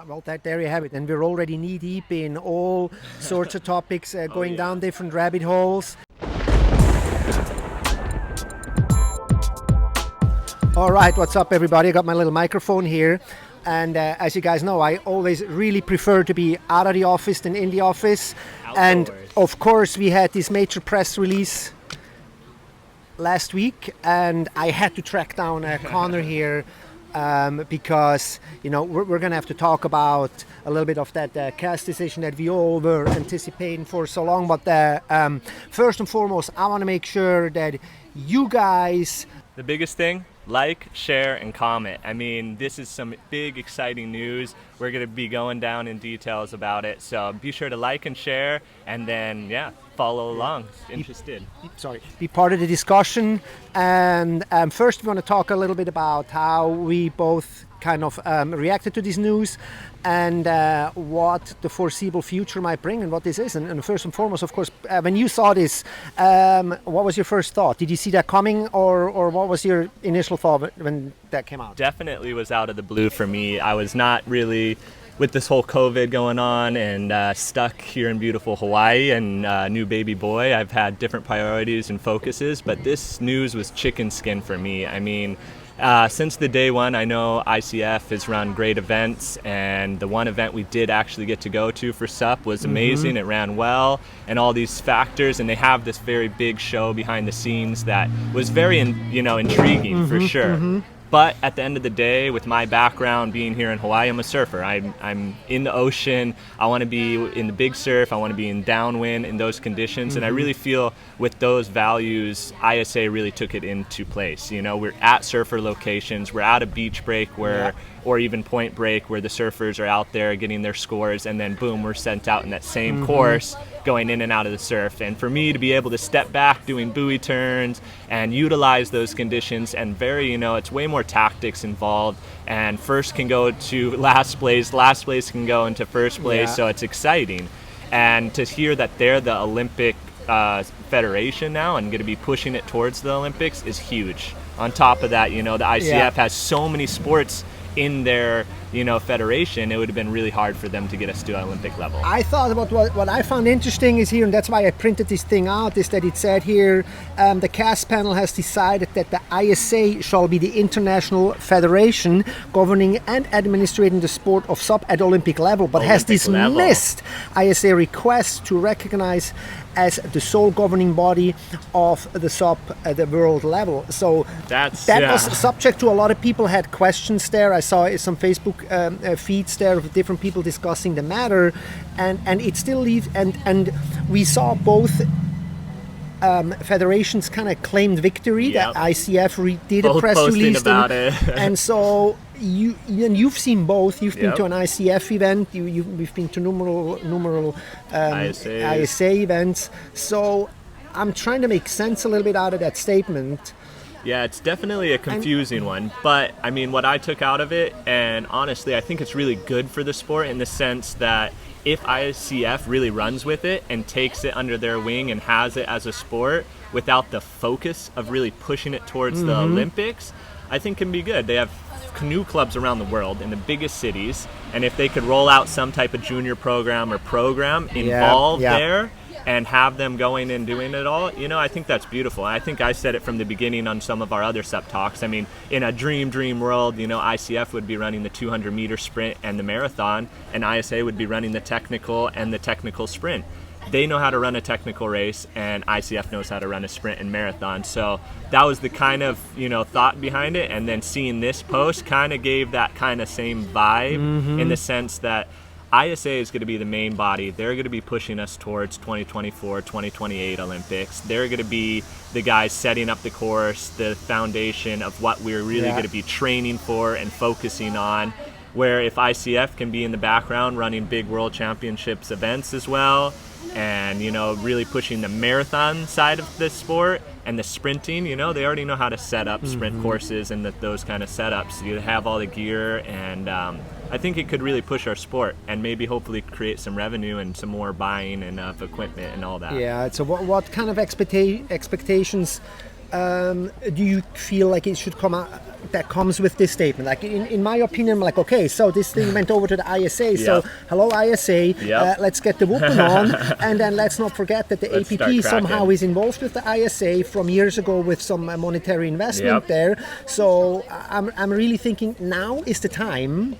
Well, there you have it. And we're already knee-deep in all sorts of topics, going down different rabbit holes. All right, what's up, everybody? I got my little microphone here. And as you guys know, I always really prefer to be out of the office than in the office. Outdoors. And of course, we had this major press release last week, and I had to track down Connor here because, you know, we're going to have to talk about a little bit of that CAS decision that we all were anticipating for so long. But first and foremost, I want to make sure that you guys... The biggest thing, like, share, and comment. I mean, this is some big, exciting news. We're going to be going down in details about it. So be sure to like and share, and then, follow along. Be part of the discussion. And first, we want to talk a little bit about how we both kind of reacted to this news and what the foreseeable future might bring and what this is. And first and foremost, of course, when you saw this, what was your first thought? Did you see that coming, or what was your initial thought when that came out? Definitely was out of the blue for me. I was not really, with this whole COVID going on and stuck here in beautiful Hawaii and new baby boy, I've had different priorities and focuses, but this news was chicken skin for me. I mean, since the day one, I know ICF has run great events, and the one event we did actually get to go to for SUP was amazing. It ran well, and all these factors, and they have this very big show behind the scenes that was very, intriguing for sure. But at the end of the day, with my background being here in Hawaii, I'm a surfer. I'm in the ocean. I want to be in the big surf. I want to be in downwind in those conditions. And I really feel with those values, ISA really took it into place. You know, we're at surfer locations. We're at a beach break or even point break where the surfers are out there getting their scores. And then boom, we're sent out in that same course going in and out of the surf. And for me to be able to step back doing buoy turns and utilize those conditions and it's way more tactics involved, and first can go to last place can go into first place, so it's exciting. And to hear that they're the Olympic federation now and going to be pushing it towards the Olympics is huge. On top of that, the ICF has so many sports in their federation, it would have been really hard for them to get us to Olympic level. I thought about what I found interesting is here, and that's why I printed this thing out, is that it said here, the CAS panel has decided that the ISA shall be the international federation governing and administrating the sport of SUP at Olympic level, but has dismissed ISA requests to recognize as the sole governing body of the SUP at the world level. So that was subject to a lot of people had questions there. I saw some Facebook feeds there of different people discussing the matter, and it still leaves, and we saw both federations kind of claimed victory. That ICF did a press release about it. And so you've seen both. You've been to an ICF event. We've been to numerous ISA events. So I'm trying to make sense a little bit out of that statement. Yeah, it's definitely a confusing one, but I mean, what I took out of it, and honestly, I think it's really good for the sport in the sense that if ICF really runs with it and takes it under their wing and has it as a sport without the focus of really pushing it towards the Olympics, I think can be good. They have canoe clubs around the world in the biggest cities, and if they could roll out some type of junior program involved there, and have them going and doing it all, I think that's beautiful. I think I said it from the beginning on some of our other SUP talks. I mean, in a dream world, ICF would be running the 200-meter sprint and the marathon, and ISA would be running the technical and the technical sprint. They know how to run a technical race, and ICF knows how to run a sprint and marathon. So that was the kind of, thought behind it. And then seeing this post kind of gave that kind of same vibe in the sense that ISA is going to be the main body. They're going to be pushing us towards 2024, 2028 Olympics. They're going to be the guys setting up the course, the foundation of what we're really going to be training for and focusing on. Where if ICF can be in the background running big world championships events as well, and really pushing the marathon side of the sport and the sprinting, they already know how to set up sprint courses and those kind of setups. You have all the gear, and I think it could really push our sport and maybe hopefully create some revenue and some more buying and of equipment and all that. Yeah, so what kind of expectations do you feel like it should come out, that comes with this statement? Like in my opinion, I'm like, okay, so this thing went over to the ISA, so hello ISA, let's get the whooping on, and then let's not forget that the APP somehow is involved with the ISA from years ago with some monetary investment there. So I'm really thinking now is the time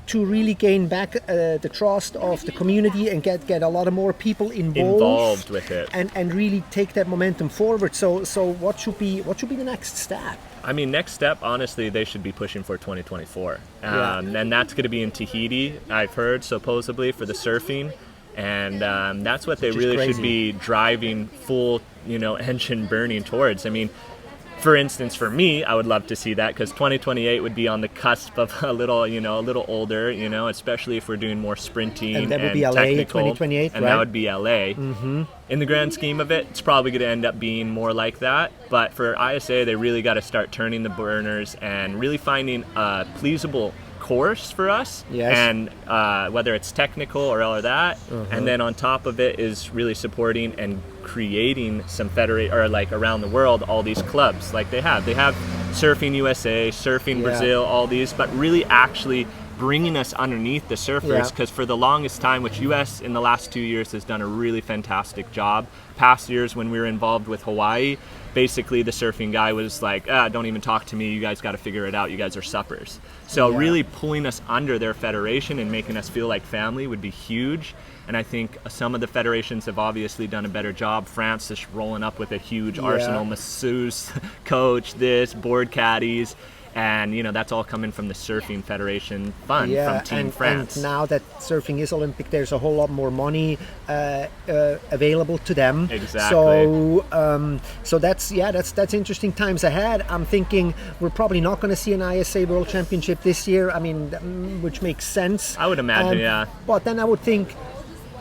to really gain back the trust of the community and get a lot of more people involved with it, and really take that momentum forward. So what should be the next step? I mean, next step, honestly, they should be pushing for 2024. And that's going to be in Tahiti, I've heard, supposedly, for the surfing. And that's what they really should be driving full, engine burning towards. I mean, for instance, for me, I would love to see that because 2028 would be on the cusp of a little older, especially if we're doing more sprinting and that would be LA technical, 2028, and right? that would be LA. Mm-hmm. In the grand scheme of it, it's probably going to end up being more like that. But for ISA, they really got to start turning the burners and really finding a pleasable course for us, and whether it's technical or all of that, and then on top of it is really supporting and creating some around the world all these clubs like they have Surfing USA, Surfing Brazil, all these, but really actually bringing us underneath the surfers, because for the longest time, which US in the last 2 years has done a really fantastic job. Past years when we were involved with Hawaii, basically the surfing guy was like, don't even talk to me, you guys got to figure it out, you guys are suppers. So really pulling us under their federation and making us feel like family would be huge. And I think some of the federations have obviously done a better job. France is rolling up with a huge arsenal, masseuse, coach, board caddies. And that's all coming from the Surfing Federation fund from Team France. And now that surfing is Olympic, there's a whole lot more money available to them. Exactly. So that's interesting times ahead. I'm thinking we're probably not going to see an ISA World Championship this year. I mean, which makes sense. I would imagine, But then I would think,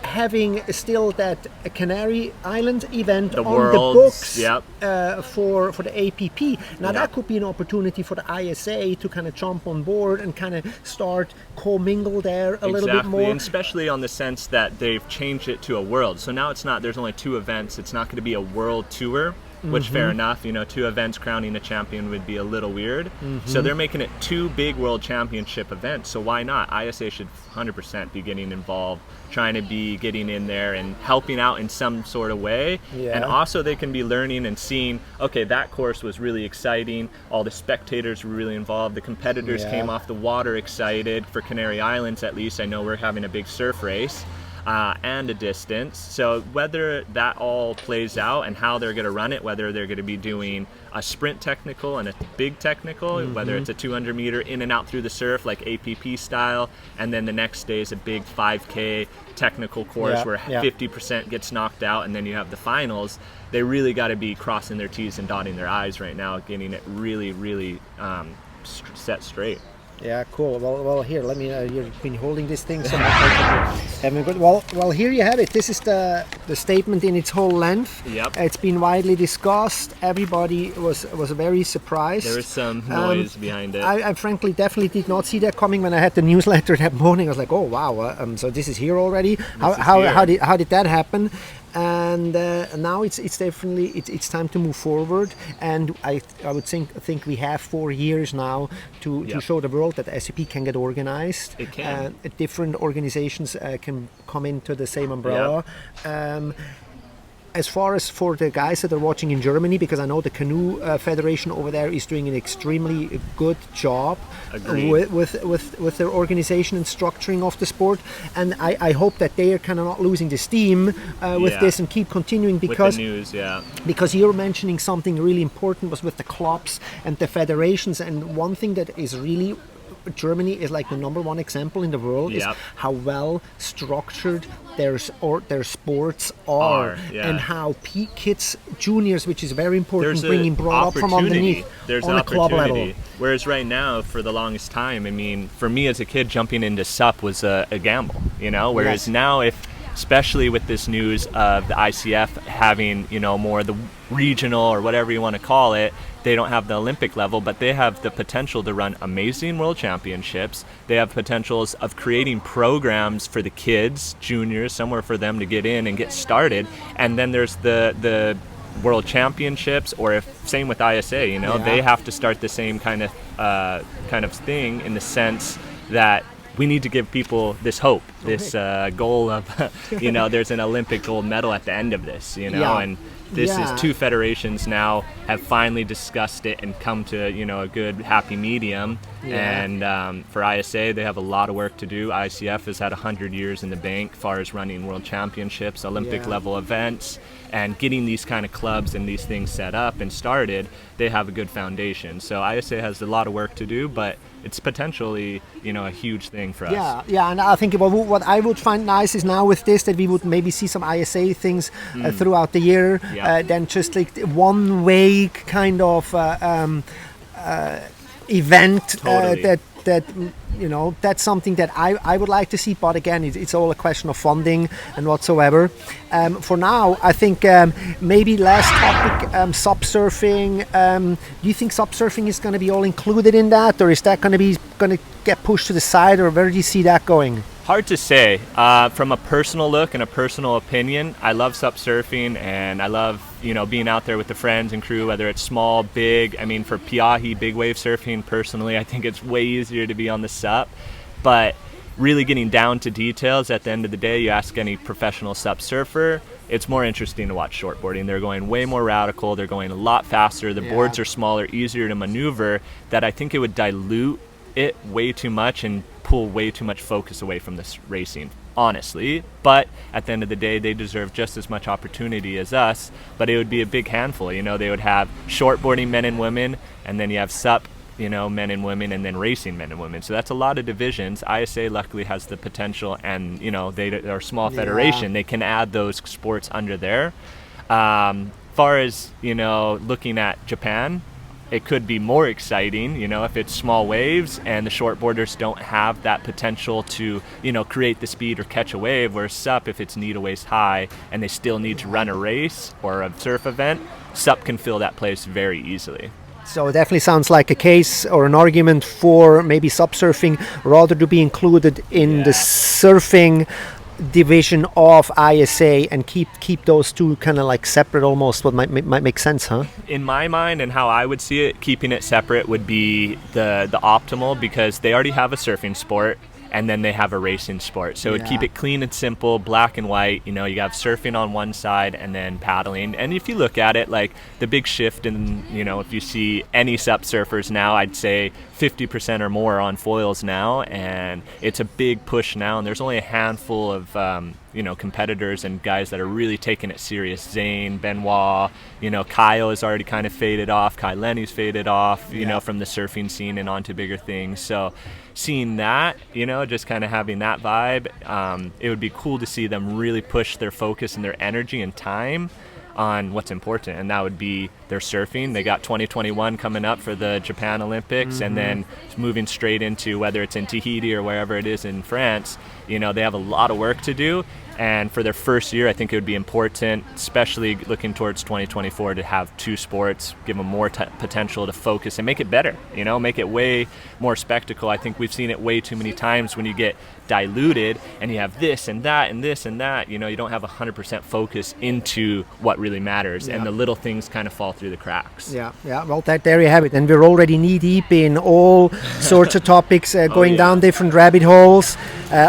having still that Canary Island event on Worlds, the books for the APP. Now that could be an opportunity for the ISA to kind of jump on board and kind of start commingle there a little bit more. And especially on the sense that they've changed it to a world. So now it's not, there's only 2 events. It's not going to be a world tour. Which, fair enough, 2 events crowning a champion would be a little weird. So they're making it 2 big world championship events. So why not? ISA should 100% be getting involved, trying to be getting in there and helping out in some sort of way. And also they can be learning and seeing, okay, that course was really exciting. All the spectators were really involved. The competitors came off the water excited. For Canary Islands, at least, I know we're having a big surf race. And a distance. So whether that all plays out and how they're going to run it, whether they're going to be doing a sprint technical and a big technical, whether it's a 200 meter in and out through the surf like APP style, and then the next day is a big 5K technical course where 50% gets knocked out, and then you have the finals. They really got to be crossing their T's and dotting their I's right now, getting it really, really set straight. Yeah, cool. Well, here, let me. You've been holding this thing so much. Well, here you have it. This is the statement in its whole length. Yep. It's been widely discussed. Everybody was very surprised. There was some noise behind it. I frankly definitely did not see that coming when I had the newsletter that morning. I was like, oh wow, so this is here already. How did that happen? And now it's definitely it's time to move forward, and I would think we have 4 years now to show the world that SUP can get organized. It can. Different organizations can come into the same umbrella. As far as for the guys that are watching in Germany, because I know the Canoe Federation over there is doing an extremely good job with their organization and structuring of the sport, and I hope that they are kind of not losing the steam with this and keep continuing, because with the news, because you're mentioning something really important was with the clubs and the federations, and one thing that is really Germany is like the number one example in the world is how well structured their sports are, and how kids, juniors, which is very important, bringing brought up from underneath on a club level. Whereas right now, for the longest time, I mean, for me as a kid, jumping into SUP was a gamble, Whereas now, especially with this news of the ICF having, more the regional or whatever you want to call it, they don't have the Olympic level, but they have the potential to run amazing world championships. They have potentials of creating programs for the kids, juniors, somewhere for them to get in and get started. And then there's the World Championships, or if same with ISA, you know, they have to start the same kind of thing, in the sense that we need to give people this hope, this goal of, you know, there's an Olympic gold medal at the end of this, you know, and this is two federations now have finally discussed it and come to, you know, a good happy medium. And for ISA, they have a lot of work to do. ICF has had 100 years in the bank as far as running world championships, Olympic level events, and getting these kind of clubs and these things set up and started. They have a good foundation. So ISA has a lot of work to do, but it's potentially, you know, a huge thing for us. Yeah, and I think what I would find nice is now with this that we would maybe see some ISA things throughout the year, then just like one way kind of event that you know, that's something that I would like to see, but again, it's all a question of funding and whatsoever. For now, I think maybe last topic, subsurfing. Do you think subsurfing is going to be all included in that, or is that going to get pushed to the side, or where do you see that going? Hard to say. From a personal look and a personal opinion, I love subsurfing, and I love, you know, being out there with the friends and crew, whether it's small, big. I mean, for Piahi, big wave surfing, personally, I think it's way easier to be on the SUP. But really getting down to details, at the end of the day, you ask any professional SUP surfer, it's more interesting to watch shortboarding. They're going way more radical. They're going a lot faster. The boards are smaller, easier to maneuver, that I think it would dilute it way too much and pull way too much focus away from this racing, honestly. But at the end of the day, they deserve just as much opportunity as us, but it would be a big handful. You know, they would have shortboarding men and women, and then you have SUP, you know, men and women, and then racing men and women. So that's a lot of divisions. ISA luckily has the potential, and, you know, they are a small federation. They can add those sports under there. Far as, you know, looking at Japan, it could be more exciting, you know, if it's small waves and the shortboarders don't have that potential to, you know, create the speed or catch a wave, whereas SUP, if it's knee to waist high and they still need to run a race or a surf event, SUP can fill that place very easily. So it definitely sounds like a case or an argument for maybe subsurfing rather to be included in the surfing division of ISA and keep those two kind of like separate almost. What might make sense, huh? In my mind, and how I would see it, keeping it separate would be the optimal, because they already have a surfing sport and then they have a racing sport. So it would keep it clean and simple, black and white. You know, you have surfing on one side and then paddling. And if you look at it, like the big shift in, you know, if you see any SUP surfers now, I'd say 50% or more on foils now, and it's a big push now, and there's only a handful of you know, competitors and guys that are really taking it serious. Zane, Benoit, you know, Kyle has already kind of faded off. Kai Lenny's faded off, you know, from the surfing scene and onto bigger things. So seeing that, you know, just kind of having that vibe, it would be cool to see them really push their focus and their energy and time on what's important, and that would be their surfing. They got 2021 coming up for the Japan Olympics, and then moving straight into, whether it's in Tahiti or wherever it is in France, you know, they have a lot of work to do. And for their first year, I think it would be important, especially looking towards 2024, to have two sports, give them more potential to focus and make it better, you know, make it way more spectacle. I think we've seen it way too many times when you get diluted and you have this and that and this and that, you know, you don't have 100% focus into what really matters, and the little things kind of fall through the cracks. Well, there you have it. And we're already knee deep in all sorts of topics, going down different rabbit holes,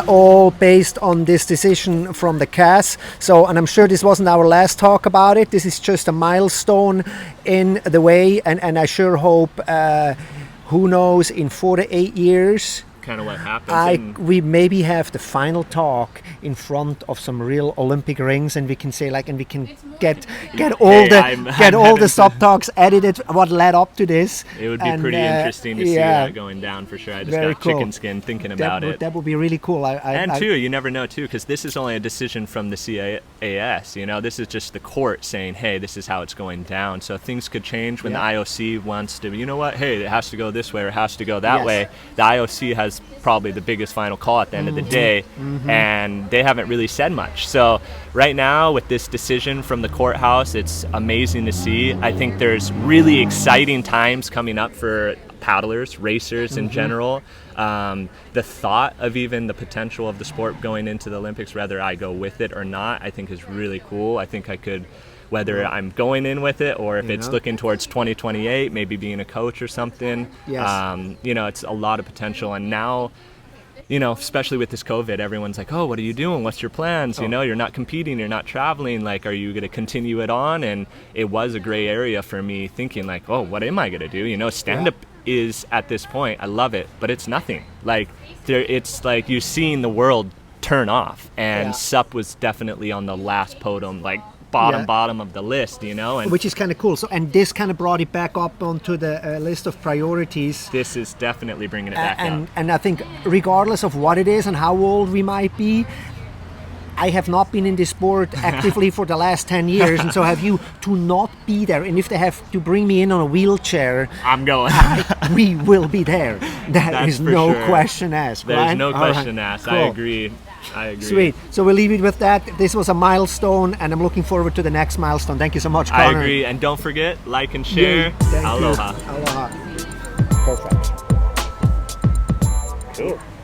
all based on this decision from the CAS. So, and I'm sure this wasn't our last talk about it. This is just a milestone in the way, and I sure hope, who knows, in 4 to 8 years, kind of what happens. We maybe have the final talk in front of some real Olympic rings, and we can say and we can get all the sub talks edited what led up to this. It would be pretty interesting to see that going down for sure. I just got chicken skin thinking about it. That would be really cool. You never know too, because this is only a decision from the CAS. You know, this is just the court saying, hey, this is how it's going down. So things could change when the IOC wants to. You know what? Hey, it has to go this way or it has to go that way. The IOC has probably the biggest final call at the end of the day, and they haven't really said much. So right now, with this decision from the courthouse, it's amazing to see. I think there's really exciting times coming up for paddlers, racers in general. The thought of even the potential of the sport going into the Olympics, whether I go with it or not, I think is really cool. I think I could whether I'm going in with it or if it's Yeah. looking towards 2028, maybe being a coach or something. Yes. You know, it's a lot of potential. And now, you know, especially with this COVID, everyone's like, oh, what are you doing? What's your plans? You know, you're not competing, you're not traveling. Like, are you going to continue it on? And it was a gray area for me thinking like, oh, what am I going to do? You know, stand-up is at this point, I love it, but it's nothing. Like, it's like you're seeing the world turn off. And SUP was definitely on the last podium, like bottom of the list, you know. And which is kind of cool. So, and this kind of brought it back up onto the list of priorities. this is definitely bringing it back up. And I think regardless of what it is and how old we might be, I have not been in this sport actively for the last 10 years, and so have you, to not be there. And if they have to bring me in on a wheelchair, I'm going. we will be there. That's is for no sure. question asked. There's right? no All question right. asked. Cool. I agree. Sweet. So we'll leave it with that. This was a milestone, and I'm looking forward to the next milestone. Thank you so much, Connor. I agree. And don't forget, like and share. Yay. Thank Aloha. you. Aloha. Perfect. Cool.